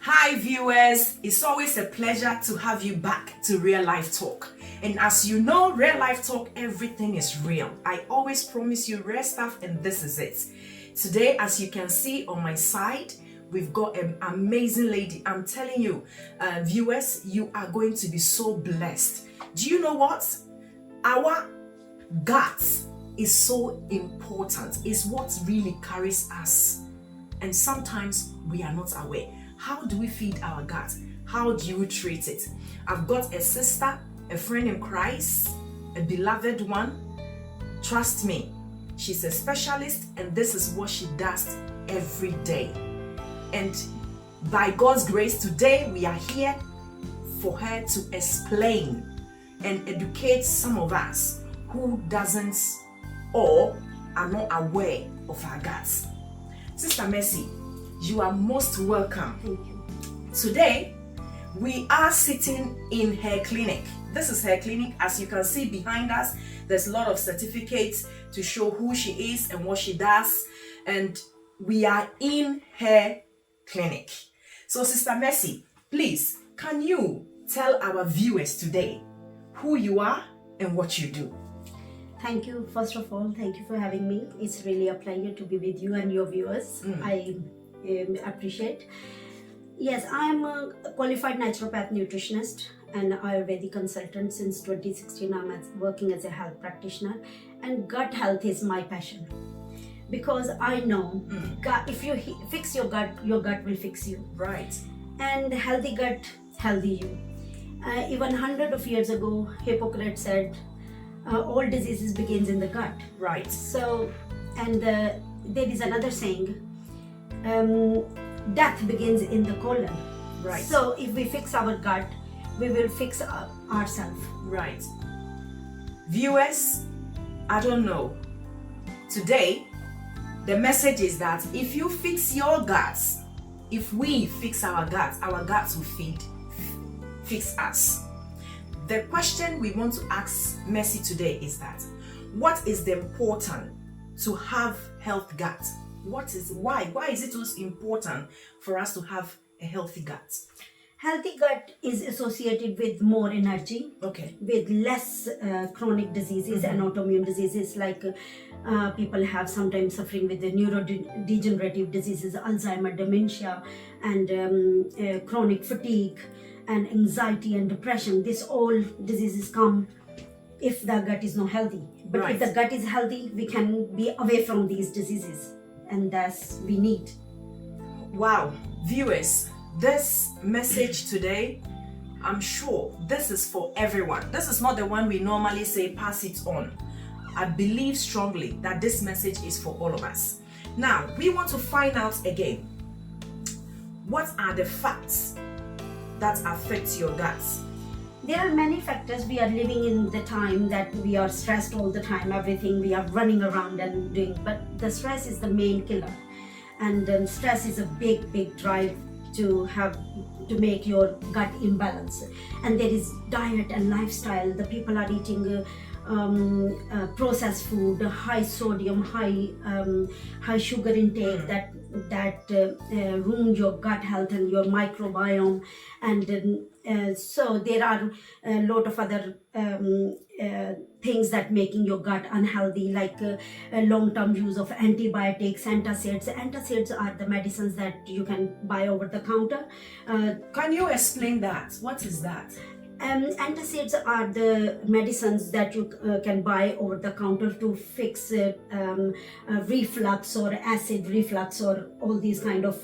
Hi viewers, it's always a pleasure to have you back to Real Life Talk. And as you know, Real Life Talk, everything is real. I always promise you real stuff, and this is it. Today, as you can see on my side, we've got an amazing lady. I'm telling you, viewers, you are going to be so blessed. Do you know what? Our guts is so important. It's what really carries us. And sometimes we are not aware. How do we feed our gut? How do you treat it? I've got a sister, a friend in Christ, a beloved one. Trust me, she's a specialist, and this is what she does every day. And by God's grace, today we are here for her to explain and educate some of us who doesn't or are not aware of our guts. Sister Mercy, you are most welcome. Thank you. Today, we are sitting in her clinic. This is her clinic. As you can see behind us, there's a lot of certificates to show who she is and what she does. And we are in her clinic. So, Sister Mercy, please, can you tell our viewers today who you are and what you do? Thank you. First of all, thank you for having me. It's really a pleasure to be with you and your viewers. I appreciate. Yes, I am a qualified naturopath nutritionist and Ayurvedic consultant. Since 2016, I'm working as a health practitioner, and gut health is my passion. Because I know gut, if you fix your gut will fix you. Right. And healthy gut, healthy you. Even 100 of years ago, Hippocrates said, all diseases begins in the gut. Right. So, and there is another saying, death begins in the colon. Right. So if we fix our gut, we will fix ourselves. Right. Viewers, I don't know. Today, the message is that if you fix your guts, if we fix our guts will fix us. The question we want to ask Mercy today is that, what is the important to have health gut? Why is it so important for us to have a healthy gut? Healthy gut is associated with more energy, Okay. with less chronic diseases and autoimmune diseases, like people have sometimes suffering with the neurodegenerative diseases, Alzheimer, dementia, and chronic fatigue and anxiety and depression. These all diseases come if the gut is not healthy. But Right. if the gut is healthy, we can be away from these diseases, and that's we need. Wow, viewers, this message today, I'm sure this is for everyone. This is not the one we normally say pass it on. I believe strongly that this message is for all of us. Now, we want to find out again, what are the facts that affect your guts? There are many factors. We are living in the time that we are stressed all the time, everything we are running around and doing, but the stress is the main killer, and stress is a big drive to make your gut imbalance. And there is diet and lifestyle. The people are eating processed food, high sodium, high sugar intake that ruin your gut health and your microbiome. And so there are a lot of other things that making your gut unhealthy, like a long-term use of antibiotics, antacids. Antacids are the medicines that you can buy over the counter. Can you explain that? What is that? Antacids are the medicines that you can buy over the counter to fix reflux or acid reflux or all these kind of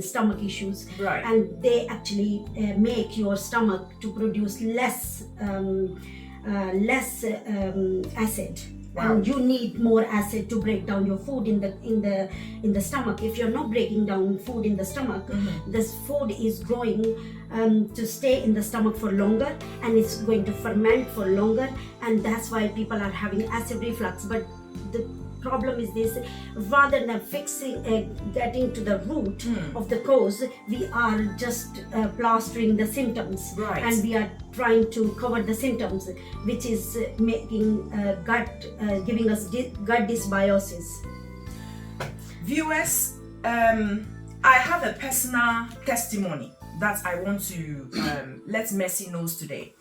stomach issues. Right. And they actually make your stomach to produce less acid. Wow. And you need more acid to break down your food in the stomach. If you're not breaking down food in the stomach, this food is going to stay in the stomach for longer, and it's going to ferment for longer, and that's why people are having acid reflux. But the problem is this: rather than fixing, getting to the root of the cause, we are just plastering the symptoms. Right. And we are trying to cover the symptoms, which is making giving us gut dysbiosis. Viewers, I have a personal testimony that I want to let Mercy knows today.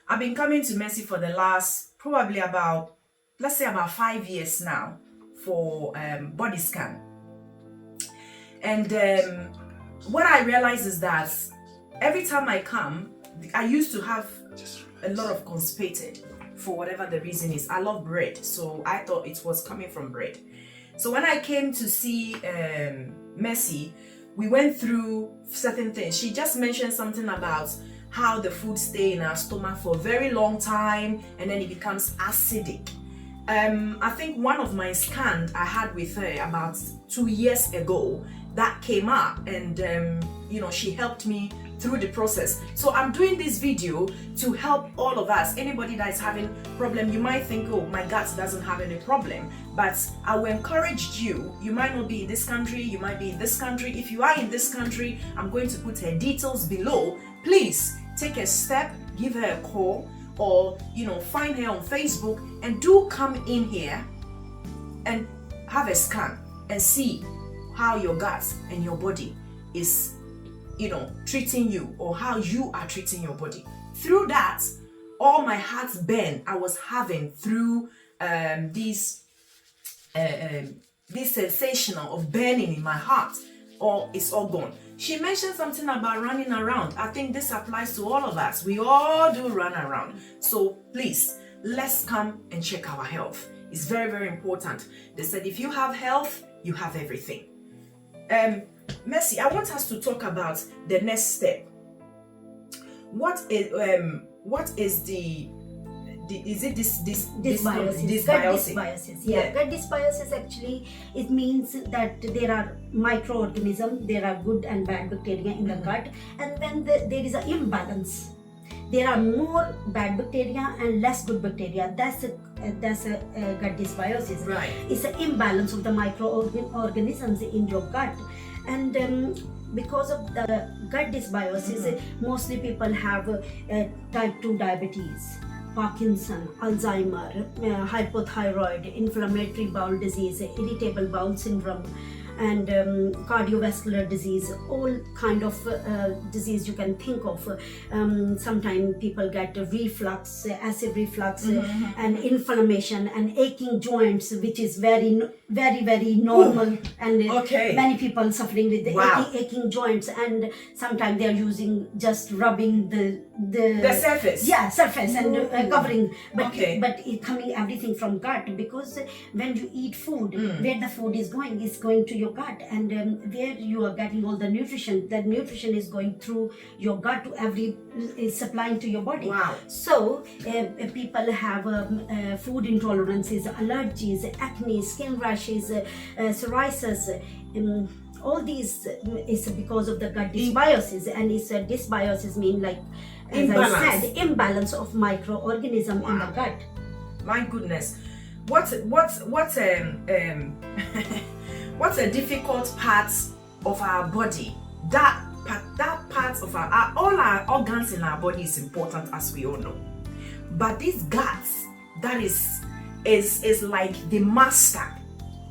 I've been coming to Mercy for the last probably about, let's say about 5 years now for body scan. And what I realize is that every time I come, I used to have a lot of constipated for whatever the reason is. I love bread, so I thought it was coming from bread. So when I came to see Mercy, we went through certain things. She just mentioned something about how the food stay in our stomach for a very long time and then it becomes acidic. I think one of my scans I had with her about 2 years ago, that came up, and she helped me through the process. So I'm doing this video to help all of us. Anybody that is having problem, you might think, oh, my gut doesn't have any problem, but I will encourage you. You might not be in this country, you might be in this country. If you are in this country, I'm going to put her details below. Please take a step, give her a call, or find her on Facebook, and do come in here and have a scan and see how your gut and your body is treating you, or how you are treating your body. Through that, all my heartburn I was having through this sensational of burning in my heart, it's all gone. She mentioned something about running around. I think this applies to all of us. We all do run around. So please, let's come and check our health. It's very, very important. They said if you have health, you have everything. Mercy, I want us to talk about the next step. What is the is it dysbiosis? Gut dysbiosis. Yeah. Gut dysbiosis, actually, it means that there are microorganisms, there are good and bad bacteria in the gut, and when there is an imbalance, there are more bad bacteria and less good bacteria. That's a gut dysbiosis. Right. It's an imbalance of the microorganisms in your gut, and because of the gut dysbiosis, mostly people have type 2 diabetes, Parkinson, Alzheimer, hypothyroid, inflammatory bowel disease, irritable bowel syndrome, and cardiovascular disease, all kind of disease you can think of. Sometimes people get reflux, acid reflux, and inflammation and aching joints, which is very, very, very normal. And many people suffering with the aching joints, and sometimes they are using just rubbing the surface. Yeah, surface and covering. But it coming everything from gut, because when you eat food, where the food is going to your gut, and where you are getting all the nutrition. That nutrition is going through your gut to is supplying to your body. Wow. So people have food intolerances, allergies, acne, skin rashes, psoriasis. All these is because of the gut dysbiosis, and it's dysbiosis mean, like as imbalance. I said, imbalance of microorganism in the gut. My goodness, what's a difficult part of our body? That part of all our organs in our body is important, as we all know. But this gut, that is like the master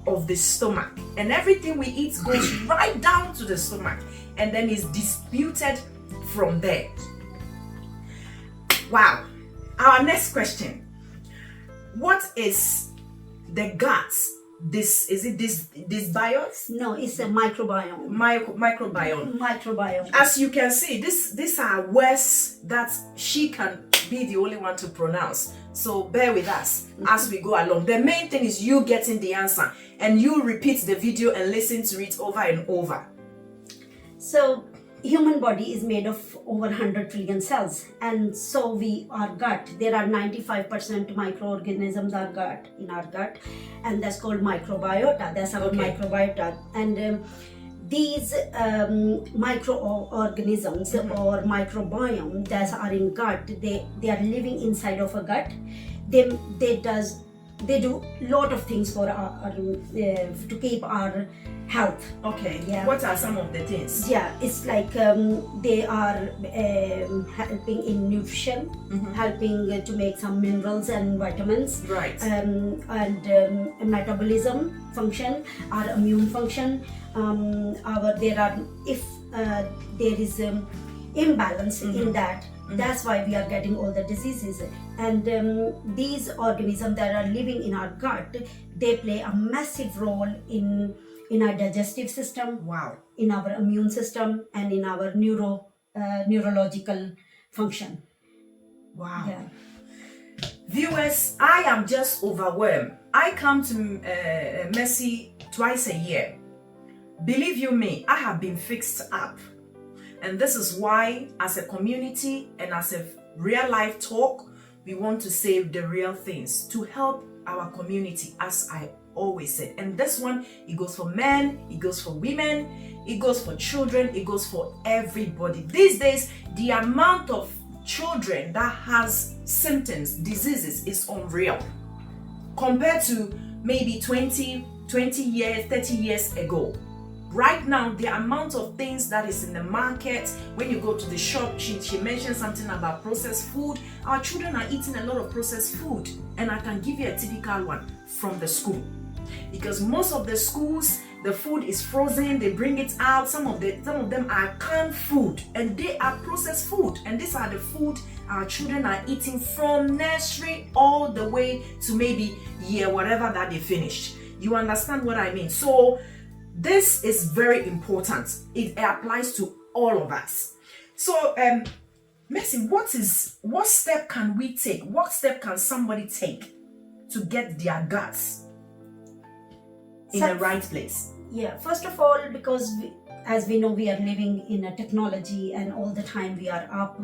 of the stomach, and everything we eat goes right down to the stomach, and then is distributed from there. Wow. Our next question: what is the gut? Is it dysbiosis? No, it's a microbiome. Microbiome. As you can see, these are words that she can be the only one to pronounce. So bear with us as we go along. The main thing is you getting the answer, and you repeat the video and listen to it over and over. So human body is made of over 100 trillion cells, and so our gut, there are 95% microorganisms in our gut, and that's called microbiota. That's our microbiota. And these microorganisms or microbiome that are in gut, they are living inside of a gut. They do lot of things for our to keep our health. Okay. Yeah. What are some of the things? Yeah, it's like they are helping in nutrition, helping to make some minerals and vitamins. Right. And metabolism function, our immune function. There is imbalance in that. That's why we are getting all the diseases. And these organisms that are living in our gut, they play a massive role in our digestive system, Wow. in our immune system, and in our neurological function. Wow. Yeah. Viewers, I am just overwhelmed. I come to Mercy twice a year. Believe you me, I have been fixed up. And this is why, as a community and as a real life talk, we want to say the real things to help our community, as I always said. And this one, it goes for men, it goes for women, it goes for children, it goes for everybody. These days, the amount of children that has symptoms, diseases is unreal compared to maybe 20 years, 30 years ago. Right now, the amount of things that is in the market, when you go to the shop, she mentioned something about processed food. Our children are eating a lot of processed food, and I can give you a typical one from the school, because most of the schools, the food is frozen. They bring it out. Some of them are canned food, and they are processed food. And these are the food our children are eating from nursery all the way to maybe year whatever that they finished. You understand what I mean? So this is very important. It applies to all of us. So, Mercy, what step can we take? What step can somebody take to get their guts in the right place? Yeah, first of all, because as we know, we are living in a technology, and all the time we are up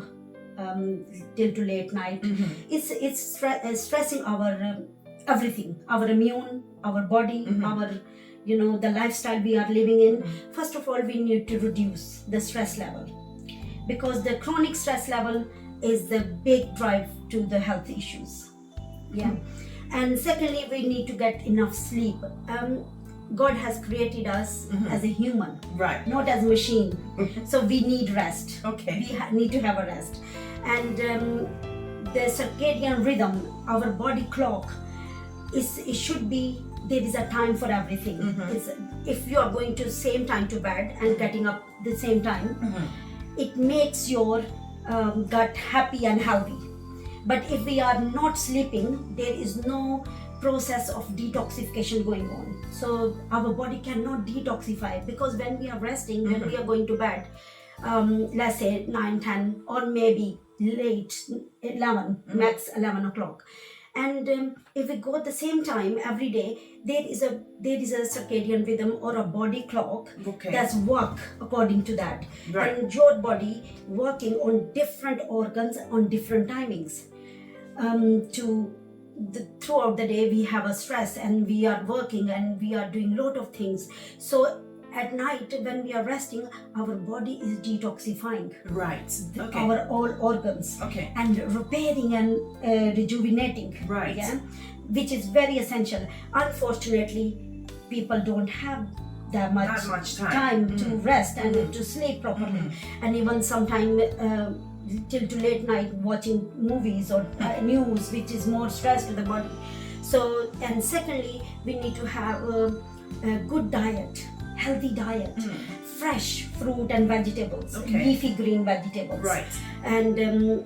till to late night. It's stressing our everything, our immune, our body, our the lifestyle we are living in. First of all, we need to reduce the stress level, because the chronic stress level is the big drive to the health issues. Yeah. And secondly, we need to get enough sleep. God has created us as a human, right? Not as a machine. So we need rest. Okay. We need to have a rest. And the circadian rhythm, our body clock, it should be, there is a time for everything. If you are going to same time to bed and getting up the same time, it makes your gut happy and healthy. But if we are not sleeping, there is no process of detoxification going on. So our body cannot detoxify, because when we are resting, when we are going to bed, let's say 9, 10, or maybe late 11, max 11 o'clock. And if we go at the same time every day, there is a circadian rhythm or a body clock that's work according to that. Right. And your body working on different organs on different timings. Throughout the day we have a stress, and we are working and we are doing a lot of things. So at night, when we are resting, our body is detoxifying. Right. Okay. Our all organs. Okay. And repairing and rejuvenating. Right. Yeah? Which is very essential. Unfortunately, people don't have that much time to rest and to sleep properly. And even sometimes till to late night watching movies or news, which is more stress to the body. So, and secondly, we need to have a good diet. Healthy diet, fresh fruit and vegetables, leafy green vegetables. Right. And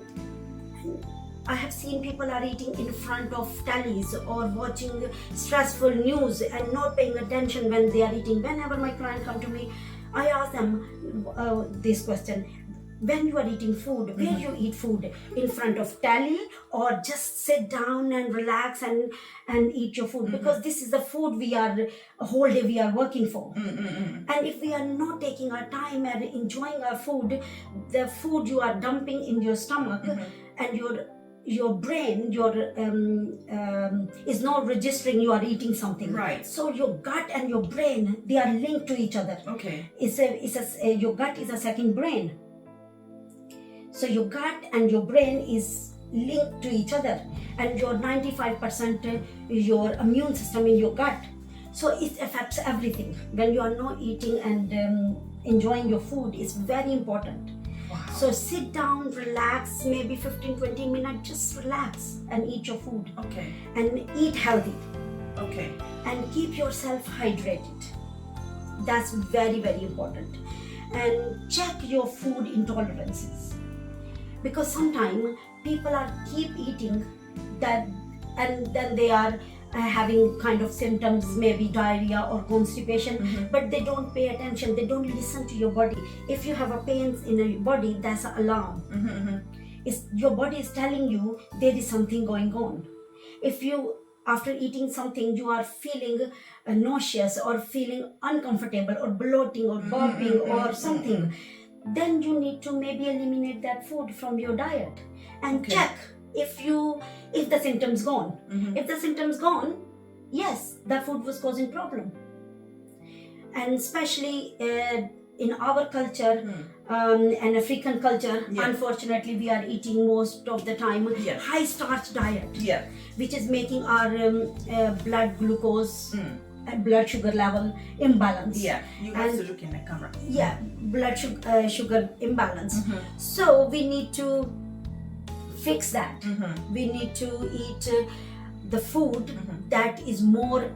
I have seen people are eating in front of tallies or watching stressful news and not paying attention when they are eating. Whenever my client come to me, I ask them this question: when you are eating food, where you eat food? In front of tally, or just sit down and relax and eat your food? Because this is the food we are, a whole day we are working for. And if we are not taking our time and enjoying our food, the food you are dumping in your stomach, and your brain, is not registering you are eating something. Right. So your gut and your brain, they are linked to each other. Okay. Your gut is a second brain. So your gut and your brain is linked to each other, and your 95% your immune system in your gut. So it affects everything. When you are not eating and enjoying your food, is very important. Wow. So sit down, relax, maybe 15-20 minutes, just relax and eat your food. Okay. And eat healthy. Okay. And keep yourself hydrated. That's very, very important. and check your food intolerances, because sometimes people are keep eating that, and then they are having kind of symptoms, maybe diarrhea or constipation, but they don't pay attention, they don't listen to your body. If you have a pain in your body, that's an alarm. Your body is telling you there is something going on. If you, after eating something, you are feeling nauseous or feeling uncomfortable or bloating or burping or something, then you need to maybe eliminate that food from your diet and check if the symptoms gone. If the symptoms gone, yes, that food was causing problem. And especially in our culture and African culture, unfortunately, we are eating most of the time high starch diet, which is making our blood glucose and blood sugar level imbalance. You have to look in the camera. Blood sugar imbalance. So we need to fix that. We need to eat the food that is more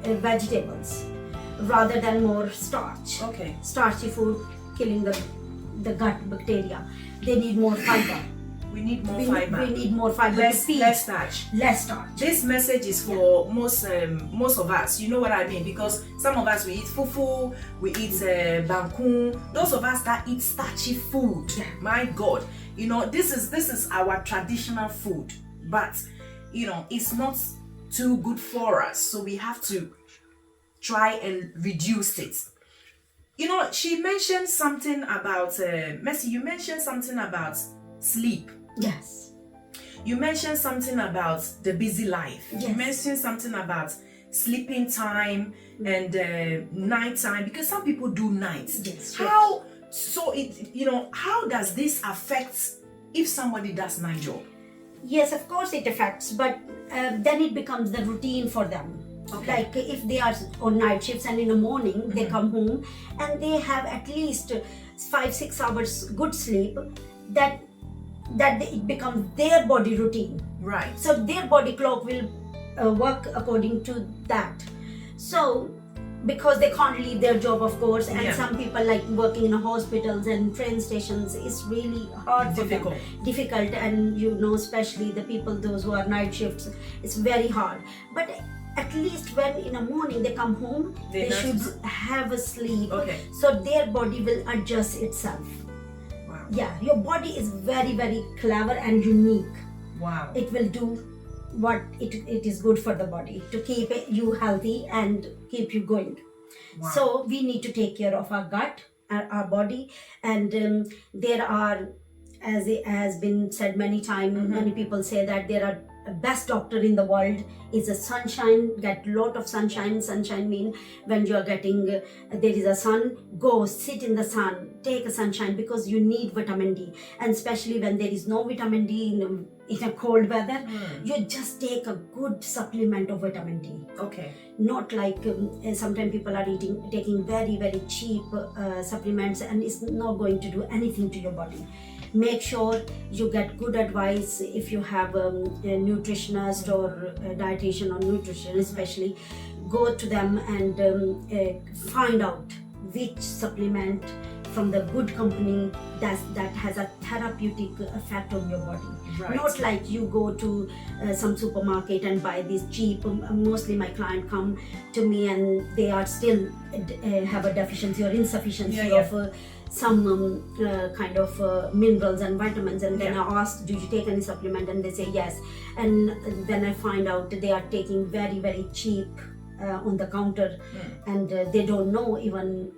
vegetables rather than more starch. Starchy food killing the gut bacteria. They need more fiber. We need more fiber. We need more fiber. Less starch. Less starch. This message is for most of us. You know what I mean? Because some of us, we eat fufu, we eat bankun. Those of us that eat starchy food, my God, you know, this is our traditional food. But you know, it's not too good for us, so we have to try and reduce it. You know, she mentioned something about Mercy. You mentioned something about sleep. Yes. You mentioned something about the busy life. Yes. You mentioned something about sleeping time and night time, because some people do nights. Yes. How so? How does this affect if somebody does night job? Yes, of course it affects, but then it becomes the routine for them. Like if they are on night shifts and in the morning they come home and they have at least 5-6 hours good sleep, that it becomes their body routine. Right. So their body clock will work according to that. So because they can't leave their job, of course, and some people like working in hospitals and train stations, it's really hard for them. Difficult, and you know, especially the people, those who are night shifts, it's very hard. But at least when in the morning they come home, they should have a sleep, so their body will adjust itself. Wow. Yeah, your body is very, very clever and unique. Wow. It will do what it is good for the body to keep you healthy and keep you going. Wow. So we need to take care of our gut, our body, and there are, as it has been said many times, many people say that there are best doctor in the world is a sunshine. Get lot of sunshine. Sunshine mean when you are getting there is a sun, go sit in the sun, take a sunshine, because you need vitamin D, and especially when there is no vitamin D in a cold weather, you just take a good supplement of vitamin D. Not like sometimes people are taking very, very cheap supplements, and it's not going to do anything to your body. Make sure you get good advice if you have a nutritionist or a dietitian or nutrition, especially. Go to them and find out which supplement from the good company that has a therapeutic effect on your body. Right. Not like you go to some supermarket and buy these cheap. Mostly my client come to me and they are still have a deficiency or insufficiency of some kind of minerals and vitamins, and then I ask, do you take any supplement, and they say yes, and then I find out that they are taking very, very cheap on the counter, and they don't know even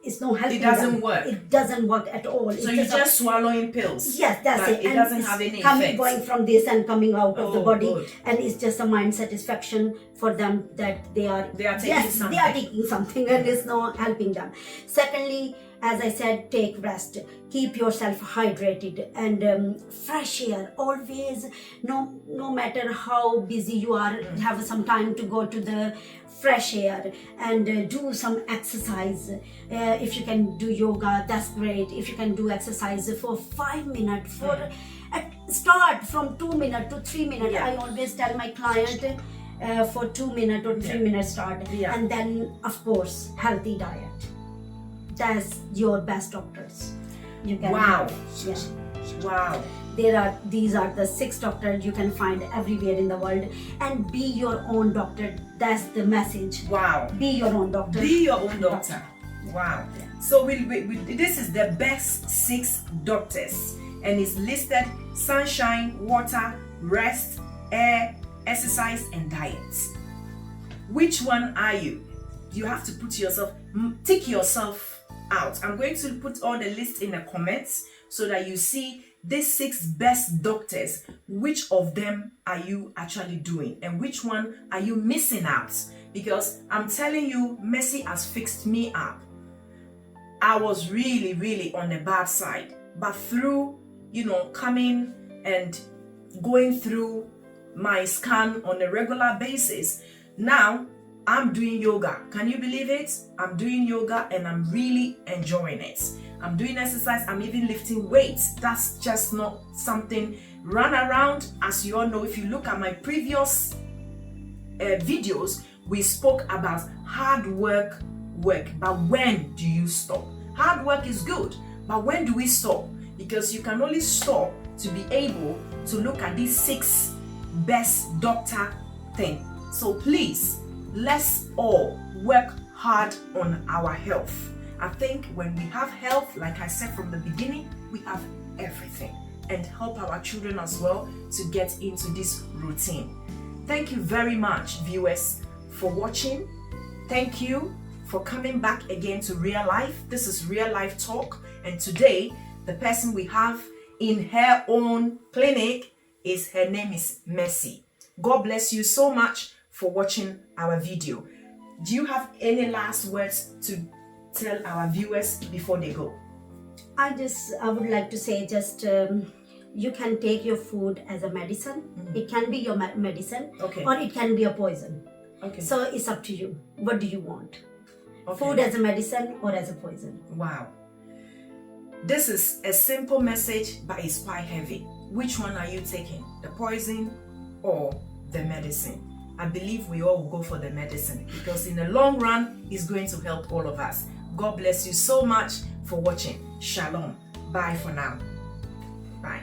it's not helping. It doesn't them. work. It doesn't work at all. So you're just swallowing pills. Yes, that's it. It doesn't have any effect. Going from this and coming out of the body, and it's just a mind satisfaction for them that they are taking something. They are taking something, and it's not helping them. Secondly, as I said, take rest. Keep yourself hydrated and fresh air. Always, no matter how busy you are, have some time to go to the fresh air and do some exercise. If you can do yoga, that's great. If you can do exercise for 5 minutes, start from 2 minutes to 3 minutes. I always tell my client for 2 minutes or 3 minutes start, and then of course healthy diet. that's your best doctors. You can Wow. Yeah. Wow. These are the 6 doctors you can find everywhere in the world, and be your own doctor. That's the message. Wow. Be your own doctor. Be your own doctor. Wow. Yeah. So this is the best 6 doctors, and it's listed: sunshine, water, rest, air, exercise, and diet. Which one are you? You have to tick yourself out. I'm going to put all the list in the comments so that you see these 6 best doctors. Which of them are you actually doing, and which one are you missing out? Because I'm telling you, Mercy has fixed me up. I was really, really on the bad side, but through, coming and going through my scan on a regular basis, now I'm doing yoga. Can you believe it? I'm doing yoga and I'm really enjoying it. I'm doing exercise. I'm even lifting weights. That's just not something run around. As you all know, if you look at my previous videos, we spoke about hard work. But when do you stop? Hard work is good, but when do we stop? Because you can only stop to be able to look at these 6 best doctor thing. So please, let's all work hard on our health. I think when we have health, like I said from the beginning, we have everything, and help our children as well to get into this routine. Thank you very much, viewers, for watching. Thank you for coming back again to Real Life. This is Real Life Talk, and today the person we have in her own clinic her name is Mercy. God bless you so much for watching our video. Do you have any last words to tell our viewers before they go? I would like to say you can take your food as a medicine. Mm-hmm. It can be your medicine, Okay. or it can be a poison. Okay. So it's up to you. What do you want? Okay. Food as a medicine or as a poison? Wow. This is a simple message, but it's quite heavy. Which one are you taking? The poison or the medicine? I believe we all will go for the medicine, because in the long run, it's going to help all of us. God bless you so much for watching. Shalom. Bye for now. Bye.